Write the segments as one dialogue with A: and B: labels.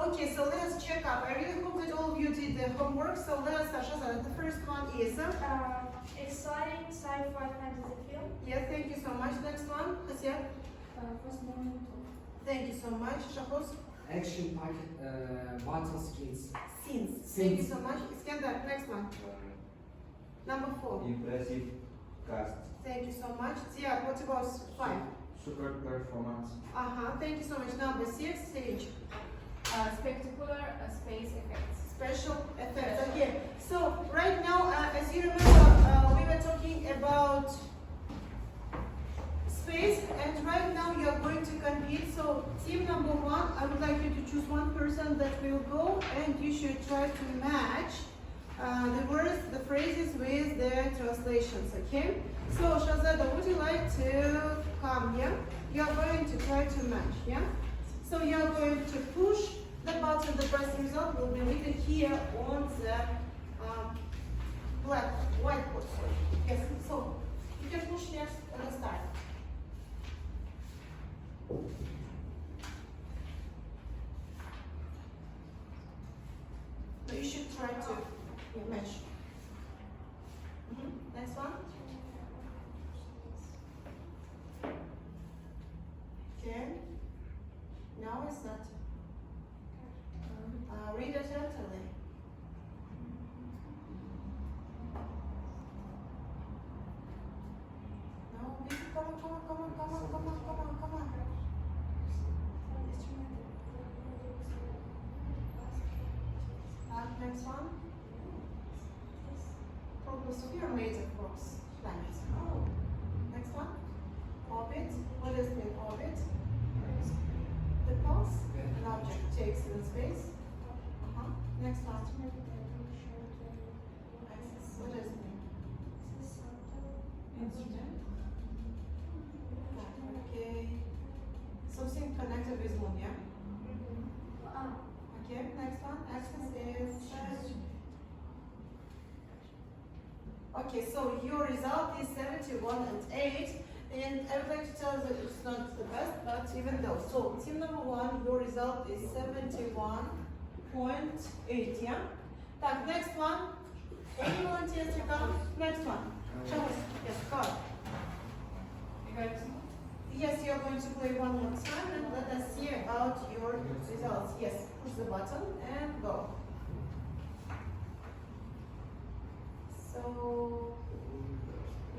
A: Okay, so let us check up. I really hope that all of you did the homework. So let us start. Shazad. The first one is
B: exciting sci-fi fantasy film.
A: yeah. Thank you so much. Next one, Hasya. Thank you so much, Shahuz.
C: Action-packed battle skins.
A: Scenes. Thank you so much. Iskandar. Next one. Number 4.
D: Impressive cast.
A: Thank you so much. Ziad, what about 5?
D: Super performance.
A: Thank you so much. Number 6, Sage.
B: Spectacular space effects.
A: Special effects. Okay. So right now, as you remember, we were talking about space, and right now you are going to compete. So team number 1, I would like you to choose one person that will go, and you should try to match the words, the phrases with the translations. Okay. So Shazada, would you like to come here? You are going to try to match. Yeah. So you are going to push the button. The best result will be written here on the whiteboard. Yes. So you can push yes on the start. So you should try to match. Next one. Okay. No, it's not. Read it gently. No, come on. Next one. Troposphere made of rocks, planets. Oh. Next one. Orbit. What does it mean, orbit? The pulse an object takes in space. Next one. Axis. What does it mean? Instrument. Okay. Something connected with moon, yeah? Okay, next one. Axis is. Okay, so your result is 71 and 8. And I would like to tell you that it's not the best, but even though. So team number 1, your result is 71.8, yeah? Так, next one. Any volunteers to come? Next one. Yes, go. Yes, you're going to play one more time and let us see about your results. Yes, push the button and go. So,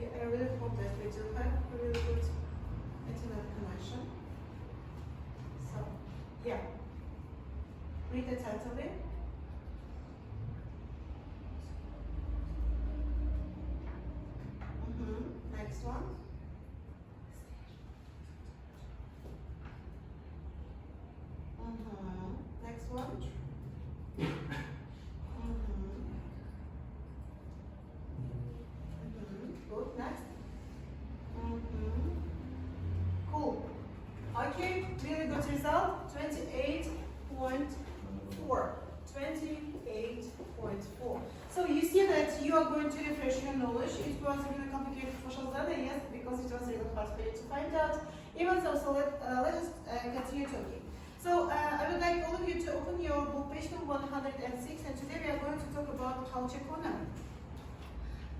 A: yeah, I really hope that we do have a really good internet connection. So, yeah. Read it attentively. Next one. Next one. Good. Next. Cool. Okay, really good result. 28.4. 28.4. So you see that you are going to refresh your knowledge. It was really complicated for Shazada, yes, because it was really hard for you to find out. Even so, let us continue talking. So I would like all of you to open your book, page number 106, and today we are going to talk about culture corner.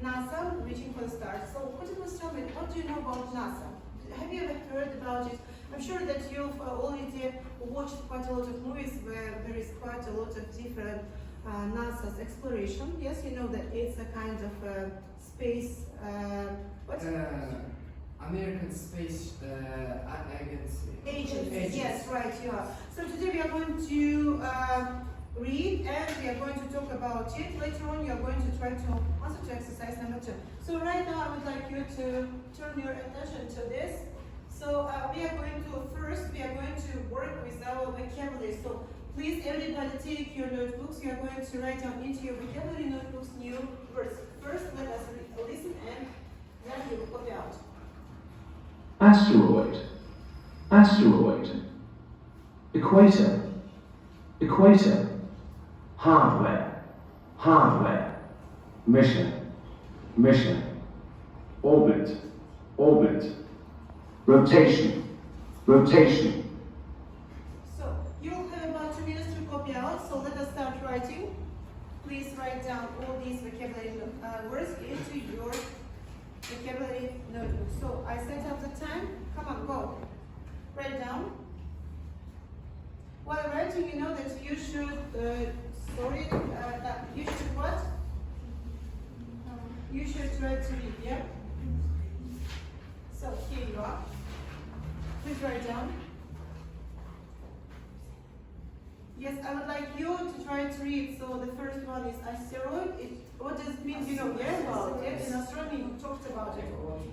A: NASA, reaching for the stars. So could you please tell me, what do you know about NASA? Have you ever heard about it? I'm sure that you've already watched quite a lot of movies where there is quite a lot of different NASA's exploration. Yes, you know that it's a kind of space,
C: American Space
A: Agency. Yes, right, you are. So today we are going to read and we are going to talk about it. Later on, you are going to try to answer to exercise number 2. So right now, I would like you to turn your attention to this. So we are going to work with our vocabulary. So please, everybody, take your notebooks. You are going to write down into your vocabulary notebooks new words. First, let us listen and then we will copy out.
E: Asteroid, asteroid. Equator, equator. Hardware, hardware. Mission, mission. Orbit, orbit. Rotation, rotation.
A: So you'll have about 2 minutes to copy please write down all these vocabulary words into your vocabulary notebook. So I set up the time. Come on, go. Write down. While writing, you know that you should you should what? You should try to read, yeah? So here you are. Please write down. Yes, I would like you to try to read. So the first one is asteroid. What does it mean? You know about it. In astronomy, we talked about it.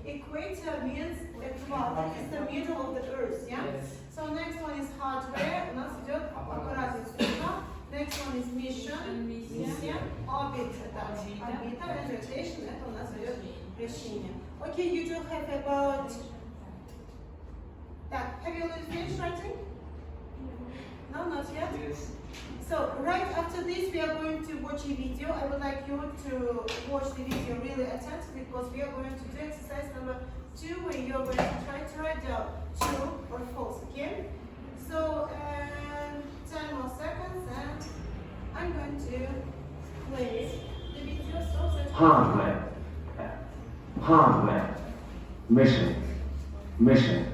A: Equator means equator is the middle of the Earth. Yeah.
C: Yes.
A: So next one is hardware. У нас идет аппарат инструмента. Next one is mission. Миссия. Orbit. Орбита. And rotation. Это у нас идет вращение. Okay, you do have about. Have you already finished writing? No, not yet.
D: Yes.
A: So right after this, we are going to watch a video. I would like you to watch the video really attentively because we are going to do exercise number 2, where you are going to try to write down true or false. Okay? So 10 more seconds, and I'm going to play the video. So that
E: Hardware. Hardware. Mission. Mission.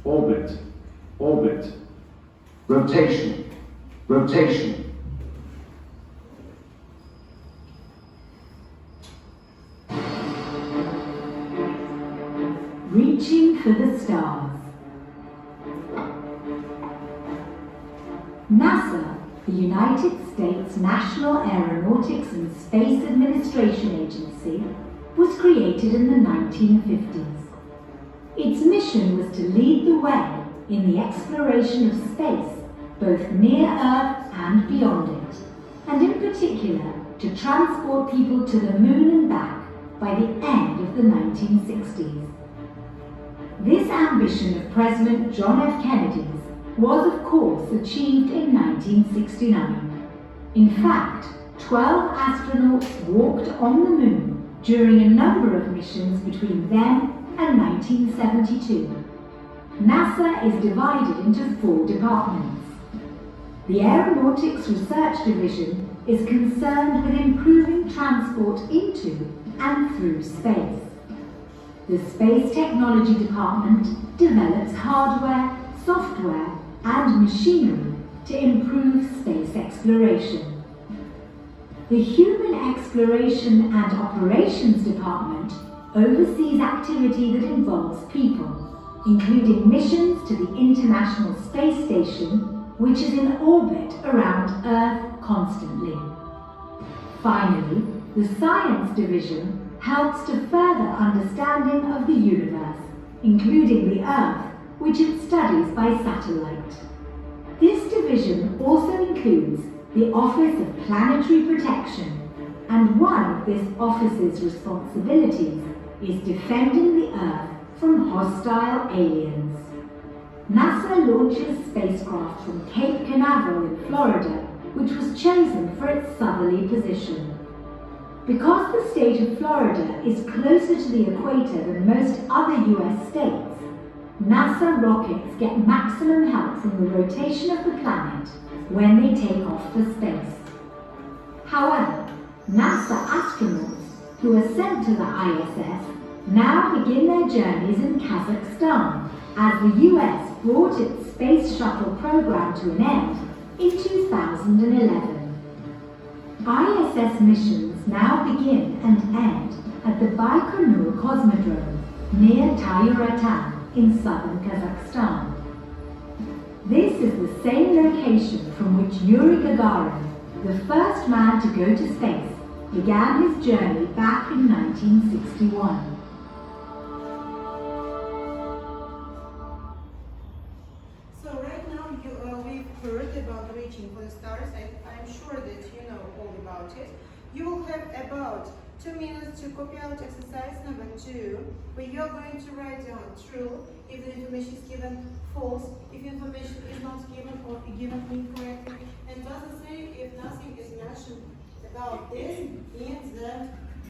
E: Orbit. Orbit. Rotation. Rotation.
F: Reaching for the stars. NASA, the United States National Aeronautics and Space Administration Agency, was created in the 1950s. Its mission was to lead the way in the exploration of space, both near Earth and beyond it, and in particular to transport people to the moon and back by the end of the 1960s. This ambition of President John F. Kennedy's was, of course, achieved in 1969. In fact, 12 astronauts walked on the moon during a number of missions between then and 1972. NASA is divided into 4 departments. The Aeronautics Research Division is concerned with improving transport into and through space. The Space Technology Department develops hardware, software, and machinery to improve space exploration. The Human Exploration and Operations Department oversees activity that involves people, including missions to the International Space Station, which is in orbit around Earth constantly. Finally, the Science Division helps to further understanding of the universe, including the Earth, which it studies by satellite. This division also includes the Office of Planetary Protection, and one of this office's responsibilities is defending the Earth from hostile aliens. NASA launches spacecraft from Cape Canaveral in Florida, which was chosen for its southerly position. Because the state of Florida is closer to the equator than most other US states, NASA rockets get maximum help from the rotation of the planet when they take off for space. However, NASA astronauts who are sent to the ISS now begin their journeys in Kazakhstan, as the US brought its space shuttle program to an end in 2011. ISS missions now begin and end at the Baikonur Cosmodrome near Tayuratan in southern Kazakhstan. This is the same location from which Yuri Gagarin, the first man to go to space, began his journey back in 1961.
A: So right now we've heard about reaching for the stars. I'm sure that you know all about it. You will have about 2 minutes to copy out exercise number 2, where you're going to write down true if the information is given, false if information is not given or given incorrectly, and does the same if nothing is mentioned about this.